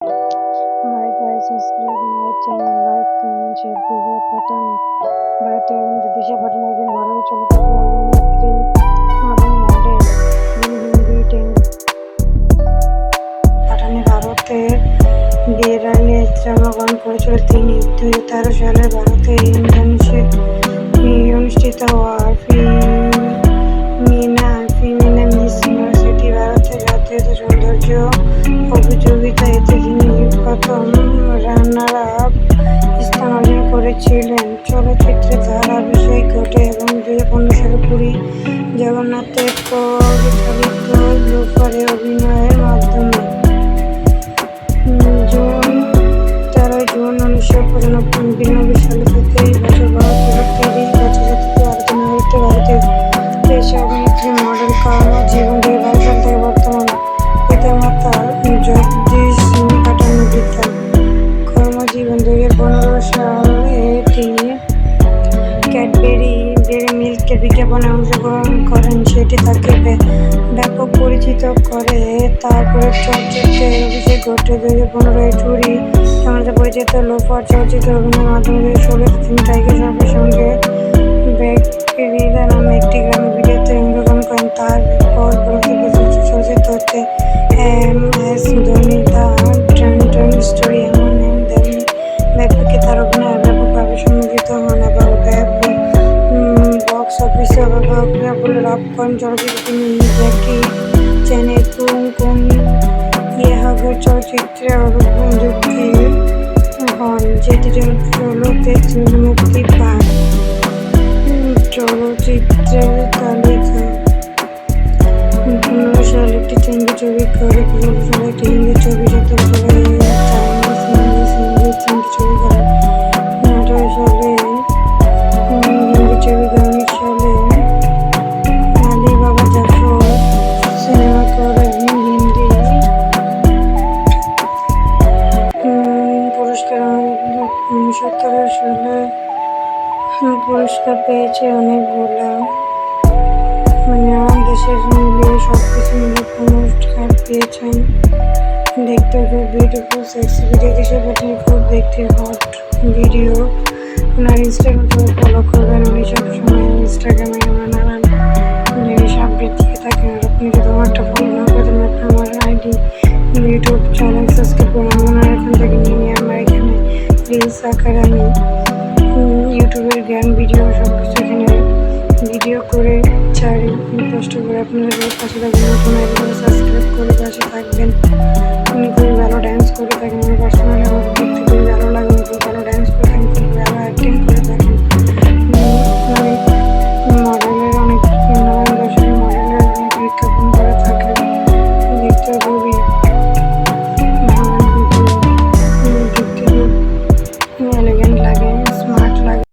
Hi guys, subscribe my channel, like, comment, share Disha Patani. ভারতের অভিনেত্রী দিশা পাটানি একজন ভারতীয় চলচ্চিত্র অভিনেত্রী এবং মডেল। যিনি হিন্দি, তেলুগু। পাটানি ভারতের কেরালে জন্মগ্রহণ করেছিলেন। তিনি 2013 সালে ভারতের ইন্দ্রাণুতে অনুষ্ঠিত হওয়া ফিমেনা মিস ইউনিভার্সিটি ভারতের জাতীয় সৌন্দর্য প্রতিযোগিতা এতে তিনি প্রথম রানার আপ স্থান অর্জন করেছিলেন। চলচ্চিত্রে তার অভিষেক ঘটে এবং 2015 সালে পুরী জগন্নাথের পরিচালিত লোফারে অভিনয়ের মাধ্যমে। জুন 1992 সালে 27 বছর বয়সে 30 বছর জাতীয় ভারতের নাগরিকত্ব। ভারতীয় পেশা অভিনেত্রী, মডেল। কর্মজীবন 2012 সাল থেকে বর্তমান। পিতামাতা জগদীশ সিং পাটানি পিতা। কর্মজীবন 2015 সালে তিনি ক্যাডবেরি ডেইরি মিল্কের বিজ্ঞাপনে অংশগ্রহণ করেন, সেটি তাকে ব্যাপক পরিচিত করে। তারপরে চলচ্চিত্রের অভিষেক ঘটে 2015 পুরী জগন্নাথে পরিচালিত লোফার চলচ্চিত্রে অভিনয়ের মাধ্যমে। 2016 তিনি টাইগার শ্রফের সঙ্গে বেকরিরা নামে একটি গ্রামের ভিডিওতে অংশগ্রহণ করেন। তারপর পরবর্তী চলচ্চিত্র হচ্ছে MS Dhoni the Trenton story. এমন ব্যাপকে তার অভিনয় ব্যাপকভাবে সমালোচিত হন এবং বক্স অফিসে সাফল্য লাভ করেন। চলচ্চিত্রে তিনি জ্যাকি চ্যানের কুম কুম ইয়ে হাগের চলচ্চিত্রে যুক্ত হন, যেটি 2016 মুক্তি পায়। চলচ্চিত্রের তালিকা: 2015 সালে একটি তেলুগু ছবি করে, 2016 সালে একটি হিন্দি ছবি, 2017 সালে চাইনিজ ইংলিশ তিনটি ছবি করেন, 2018 সালে হিন্দি ছবি করেন, 19 সালে আলী বাবা জাফর সিনেমা করেন। হিন্দি পুরস্কার 2017 সালে পুরস্কার পেয়েছে অনেকগুলা, আমার দেশের মিলিয়ে সবকিছু মিলে পুরস্কার পেয়েছেন। দেখতে খুব বিউটিফুল সেক্সি ভিডিও। দিশা পাটানি খুব দেখতে হট ভিডিও। ওনার ইনস্টাগ্রাম ফলো করবেন। উনি সবসময় ইনস্টাগ্রামে নানান জিনিস আপডেট দিয়ে থাকেন। আর আপনি যদি আমারটা ফলো না করেন, আপনি আমার আইডি ইউটিউব চ্যানেল সাবস্ক্রাইব করুন। ওনার এখান থেকে নিয়ে আমার এখানে রিলস আকারে আমি ইউটিউবের জ্ঞান ভিডিও সব কিছু এখানে ভিডিও করে ছাড়ি। কষ্ট করে আপনাদের পাশে থাকবেন, নতুন সাবস্ক্রাইব করে পাশে থাকবেন। উনি খুবই ভালো ডান্স করে